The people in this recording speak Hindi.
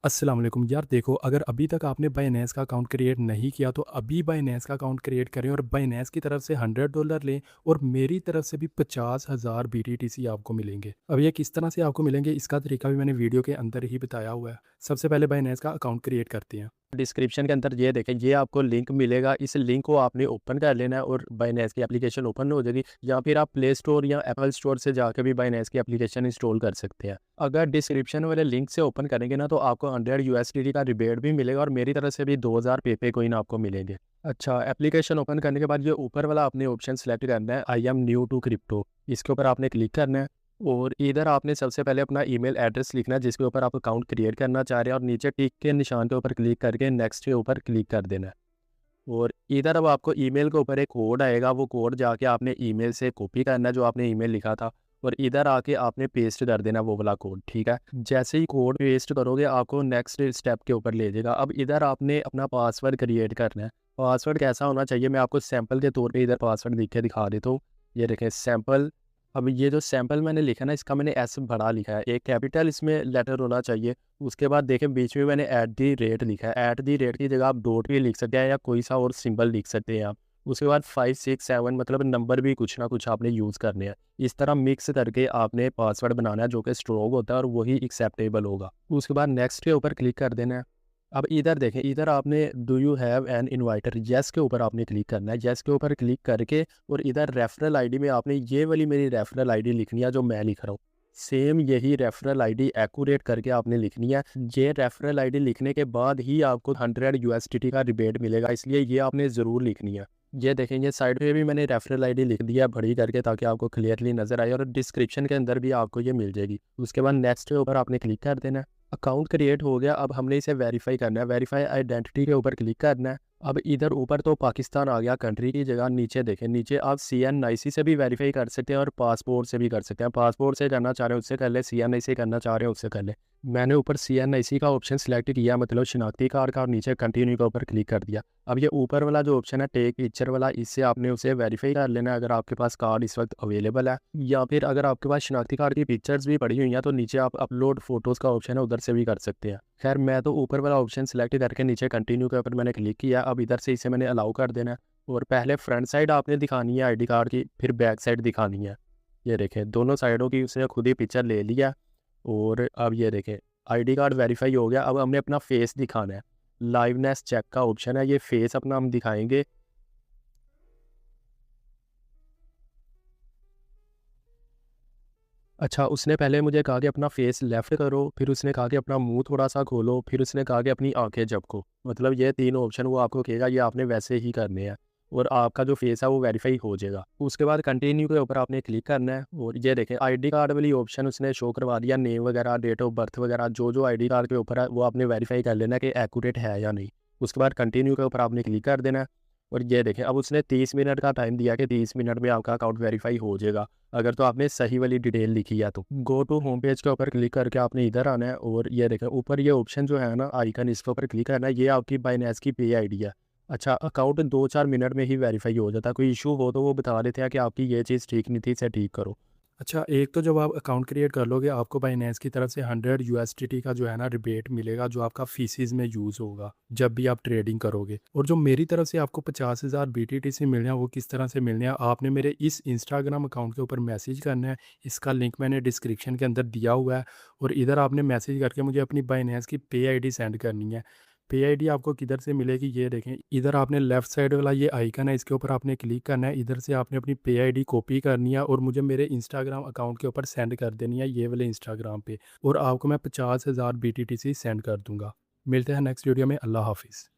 अस्सलाम वालेकुम यार, देखो, अगर अभी तक आपने बाइनेंस का अकाउंट क्रिएट नहीं किया तो अभी बाइनेंस का अकाउंट क्रिएट करें और बाइनेंस की तरफ से $100 लें और मेरी तरफ से भी 50,000 BTTC आपको मिलेंगे। अब ये किस तरह से आपको मिलेंगे इसका तरीका भी मैंने वीडियो के अंदर ही बताया हुआ है। सबसे पहले बाइनेंस का अकाउंट क्रिएट करते हैं। डिस्क्रिप्शन के अंदर ये देखें, ये आपको लिंक मिलेगा। इस लिंक को आपने ओपन कर लेना है और बाइनेंस की एप्लीकेशन ओपन हो जाएगी, या फिर आप प्ले स्टोर या एप्पल स्टोर से जाकर भी बाइनेंस की एप्लीकेशन इंस्टॉल कर सकते हैं। अगर डिस्क्रिप्शन वाले लिंक से ओपन करेंगे ना, तो आपको 100 USDT का रिबेट भी मिलेगा और मेरी तरफ से भी 2000 पे कोइन आपको मिलेंगे। अच्छा, एप्लीकेशन ओपन करने के बाद ये ऊपर वाला आपने ऑप्शन सेलेक्ट करना है, I am new to crypto. इसके ऊपर आपने क्लिक करना है और इधर आपने सबसे पहले अपना ईमेल एड्रेस लिखना है जिसके ऊपर आप अकाउंट क्रिएट करना चाह रहे हैं, और नीचे टिक के निशान के ऊपर क्लिक करके नेक्स्ट के ऊपर क्लिक कर देना है। और इधर अब आपको ईमेल के ऊपर एक कोड आएगा, वो कोड जाके आपने ईमेल से कॉपी करना है जो आपने ईमेल लिखा था, और इधर आके आपने पेस्ट कर देना वो वाला कोड। ठीक है, जैसे ही कोड पेस्ट करोगे आपको नेक्स्ट स्टेप के ऊपर ले जाएगा। अब इधर आपने अपना पासवर्ड क्रिएट करना है। पासवर्ड कैसा होना चाहिए, मैं आपको सैम्पल के तौर पे इधर पासवर्ड लिख के दिखा देता हूँ। ये देखें सैम्पल। अब ये जो सैम्पल मैंने लिखा ना, इसका मैंने एस बड़ा लिखा है, एक कैपिटल इसमें लेटर होना चाहिए। उसके बाद देखें बीच में मैंने एट दी रेट लिखा है। एट दी रेट की जगह आप डॉट भी लिख सकते हैं या कोई सा और सिंबल लिख सकते हैं आप। उसके बाद 5 6 7 मतलब नंबर भी कुछ ना कुछ आपने यूज़ करने हैं। इस तरह मिक्स करके आपने पासवर्ड बनाना है जो कि स्ट्रोंग होता है और वही एक्सेप्टेबल होगा। उसके बाद नेक्स्ट के ऊपर क्लिक कर देना है। अब इधर देखें, इधर आपने do you have an inviter, yes के ऊपर आपने क्लिक करना है। येस के ऊपर क्लिक करके और इधर रेफरल आईडी में आपने ये वाली मेरी रेफरल आईडी लिखनी है जो मैं लिख रहा हूँ। सेम यही रेफरल आईडी एक्यूरेट करके आपने लिखनी है। ये रेफरल आईडी लिखने के बाद ही आपको 100 USDT का रिबेट मिलेगा, इसलिए ये आपने ज़रूर लिखनी है। ये देखेंगे साइड पे भी मैंने रेफरल आईडी लिख दिया है बड़ी करके, ताकि आपको क्लियरली नज़र आए, और डिस्क्रिप्शन के अंदर भी आपको ये मिल जाएगी। उसके बाद नेक्स्ट के ऊपर आपने क्लिक कर देना है। अकाउंट क्रिएट हो गया, अब हमने इसे वेरीफाई करना है। वेरीफाई आइडेंटिटी के ऊपर क्लिक करना है। अब इधर ऊपर तो पाकिस्तान आ गया कंट्री की जगह, नीचे देखें, नीचे आप CNIC से भी वेरीफाई कर सकते हैं और पासपोर्ट से भी कर सकते हैं। पासपोर्ट से करना चाह रहे हैं उससे कर ले, CNIC करना चाह रहे हैं उससे कर ले। मैंने ऊपर CNIC का ऑप्शन सेलेक्ट किया, मतलब शनाख्ती कार्ड का, और नीचे कंटिन्यू के ऊपर क्लिक कर दिया। अब ये ऊपर वाला जो ऑप्शन है टेक पिक्चर वाला, इससे आपने उसे वेरीफाई कर लेना है अगर आपके पास कार्ड इस वक्त अवेलेबल है, या फिर अगर आपके पास शनाख्ती कार्ड की पिक्चर्स भी पड़ी हुई हैं तो नीचे आप अपलोड फोटोज़ का ऑप्शन है, उधर से भी कर सकते हैं। खैर मैं तो ऊपर वाला ऑप्शन सेलेक्ट करके नीचे कंटिन्यू के ऊपर मैंने क्लिक किया। अब इधर से इसे मैंने अलाउ कर देना है, और पहले फ्रंट साइड आपने दिखानी है आईडी कार्ड की, फिर बैक साइड दिखानी है। ये देखें दोनों साइडों की उसने खुद ही पिक्चर ले लिया। और अब ये देखें आईडी कार्ड वेरीफाई हो गया। अब हमने अपना फेस दिखाना है। लाइवनेस चेक का ऑप्शन है, ये फेस अपना हम दिखाएंगे। अच्छा, उसने पहले मुझे कहा कि अपना फेस लेफ्ट करो, फिर उसने कहा कि अपना मुंह थोड़ा सा खोलो, फिर उसने कहा कि अपनी आंखें झपको। मतलब ये तीन ऑप्शन वो आपको कहेगा, ये आपने वैसे ही करने हैं और आपका जो फेस है वो वेरीफाई हो जाएगा। उसके बाद कंटिन्यू के ऊपर आपने क्लिक करना है, और ये देखें आईडी कार्ड वाली ऑप्शन उसने शो करवा दिया। नेम वगैरह, डेट ऑफ बर्थ वगैरह जो जो आईडी कार्ड के ऊपर है वो आपने वेरीफाई कर लेना कि एक्यूरेट है या नहीं। उसके बाद कंटिन्यू के ऊपर आपने क्लिक कर देना है। और ये देखें अब उसने 30 मिनट का टाइम दिया कि 30 मिनट में आपका अकाउंट वेरीफाई हो जाएगा, अगर तो आपने सही वाली डिटेल लिखी है तो। गो टू होम पेज के ऊपर क्लिक करके आपने इधर आना है, और ये देखें ऊपर ये ऑप्शन जो है ना आइकन, इसके ऊपर क्लिक करना है। ये आपकी बाइनेंस की पे आईडी है। अच्छा, अकाउंट 2 4 मिनट में ही वेरीफाई हो जाता है। कोई इशू हो तो वो बता देते हैं कि आपकी ये चीज़ ठीक नहीं थी, इसे ठीक करो। अच्छा, एक तो जब आप अकाउंट क्रिएट कर लोगे आपको बाइनेंस की तरफ से 100 USDT का जो है ना रिबेट मिलेगा, जो आपका फीसिस में यूज़ होगा जब भी आप ट्रेडिंग करोगे। और जो मेरी तरफ से आपको 50,000 BTTC मिलने हैं वो किस तरह से मिलने हैं, आपने मेरे इस इंस्टाग्राम अकाउंट के ऊपर मैसेज करना है। इसका लिंक मैंने डिस्क्रिप्शन के अंदर दिया हुआ है, और इधर आपने मैसेज करके मुझे अपनी बाइनेंस की पे आईडी सेंड करनी है। पे आईडी आपको किधर से मिलेगी, ये देखें, इधर आपने लेफ्ट साइड वाला ये आइकन है, इसके ऊपर आपने क्लिक करना है। इधर से आपने अपनी पे आईडी कॉपी करनी है और मुझे मेरे इंस्टाग्राम अकाउंट के ऊपर सेंड कर देनी है, ये वाले इंस्टाग्राम पे, और आपको मैं 50,000 BTTC सेंड कर दूंगा। मिलते हैं नेक्स्ट वीडियो में। अल्लाह हाफिज़।